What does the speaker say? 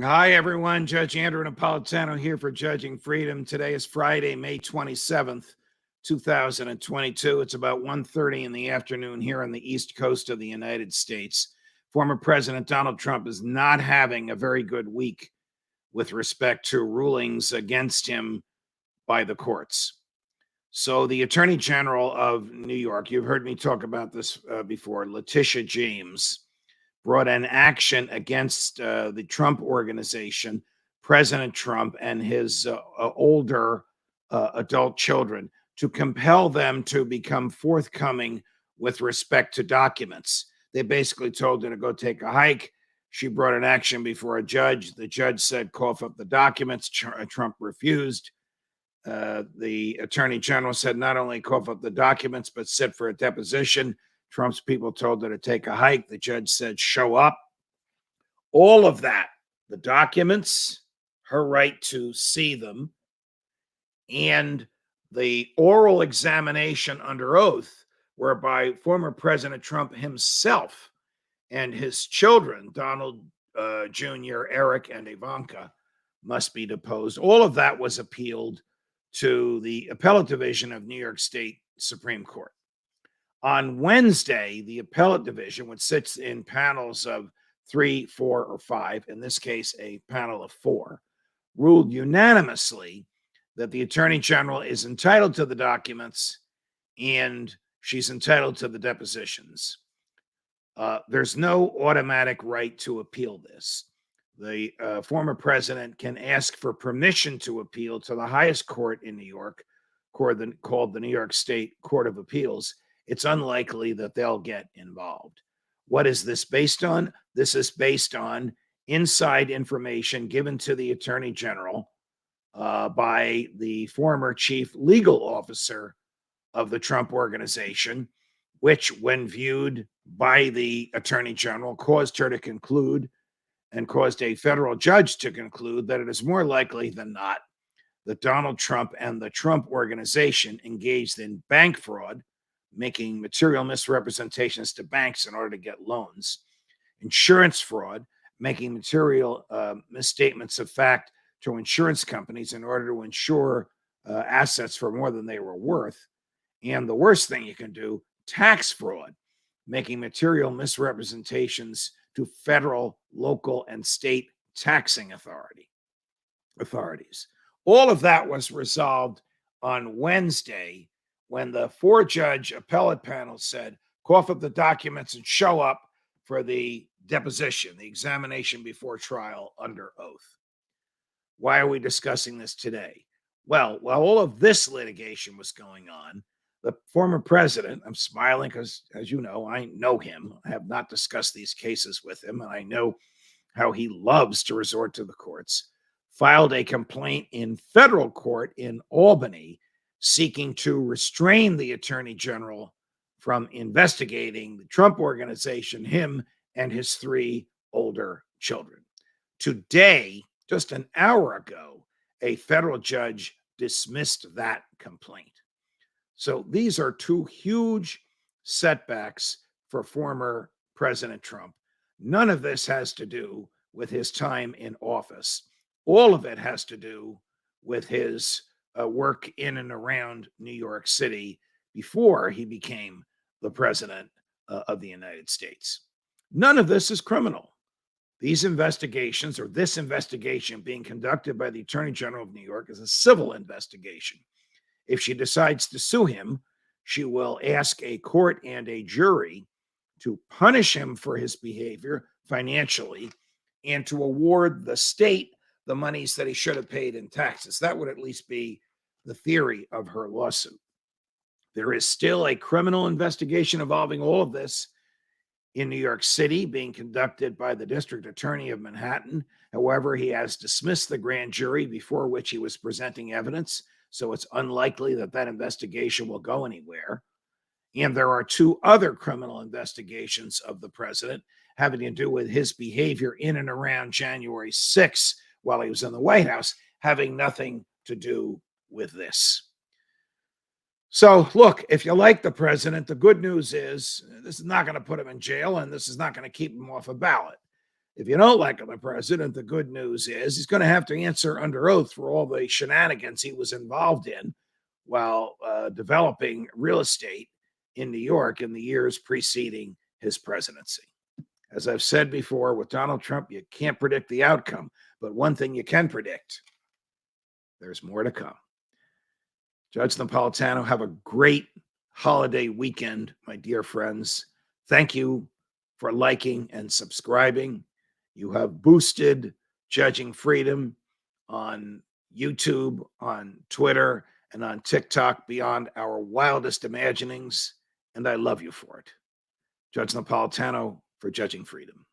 Hi, everyone. Judge Andrew Napolitano here for Judging Freedom. Today is Friday, May 27th, 2022. It's about 1:30 in the afternoon here on the East Coast of the United States. Former President Donald Trump is not having a very good week with respect to rulings against him by the courts. So the Attorney General of New York, you've heard me talk about this before, Letitia James, brought an action against the Trump organization, President Trump, and his older adult children to compel them to become forthcoming with respect to documents. They basically told her to go take a hike. She brought an action before a judge. The judge said, cough up the documents. Trump refused. The attorney general said not only cough up the documents, but sit for a deposition. Trump's people told her to take a hike. The judge said, show up. All of that, the documents, her right to see them, and the oral examination under oath, whereby former President Trump himself and his children, Donald Jr., Eric, and Ivanka, must be deposed. All of that was appealed to the Appellate Division of New York State Supreme Court. On Wednesday, the Appellate Division, which sits in panels of 3, 4, or 5, in this case, a panel of 4, ruled unanimously that the Attorney General is entitled to the documents and she's entitled to the depositions. There's no automatic right to appeal this. The former president can ask for permission to appeal to the highest court in New York, called the New York State Court of Appeals. It's unlikely that they'll get involved. What is this based on? This is based on inside information given to the Attorney General by the former chief legal officer of the Trump organization, which, when viewed by the Attorney General, caused her to conclude and caused a federal judge to conclude that it is more likely than not that Donald Trump and the Trump organization engaged in bank fraud, making material misrepresentations to banks in order to get loans, insurance fraud, making material misstatements of fact to insurance companies in order to insure assets for more than they were worth, and the worst thing you can do, tax fraud, making material misrepresentations to federal, local, and state taxing authorities. All of that was resolved on Wednesday when the 4-judge appellate panel said, cough up the documents and show up for the deposition, the examination before trial under oath. Why are we discussing this today? Well, while all of this litigation was going on, the former president, I'm smiling because, as you know, I know him. I have not discussed these cases with him, and I know how he loves to resort to the courts, filed a complaint in federal court in Albany seeking to restrain the Attorney General from investigating the Trump organization, him, and his 3 older children. Today, just an hour ago, a federal judge dismissed that complaint. So these are 2 huge setbacks for former President Trump. None of this has to do with his time in office. All of it has to do with his work in and around New York City before he became the president of the United States. None of this is criminal. These investigations, or this investigation being conducted by the Attorney General of New York, is a civil investigation. If she decides to sue him, she will ask a court and a jury to punish him for his behavior financially and to award the state the monies that he should have paid in taxes. That would at least be the theory of her lawsuit. There is still a criminal investigation involving all of this in New York City being conducted by the district attorney of Manhattan. However, he has dismissed the grand jury before which he was presenting evidence, so it's unlikely that that investigation will go anywhere. And there are 2 other criminal investigations of the president having to do with his behavior in and around January 6th while he was in the White House, having nothing to do with this. So, look, if you like the president, the good news is this is not going to put him in jail and this is not going to keep him off a ballot. If you don't like the president, the good news is he's going to have to answer under oath for all the shenanigans he was involved in while developing real estate in New York in the years preceding his presidency. As I've said before, with Donald Trump, you can't predict the outcome, but one thing you can predict, there's more to come. Judge Napolitano, have a great holiday weekend, my dear friends. Thank you for liking and subscribing. You have boosted Judging Freedom on YouTube, on Twitter, and on TikTok beyond our wildest imaginings, and I love you for it. Judge Napolitano for Judging Freedom.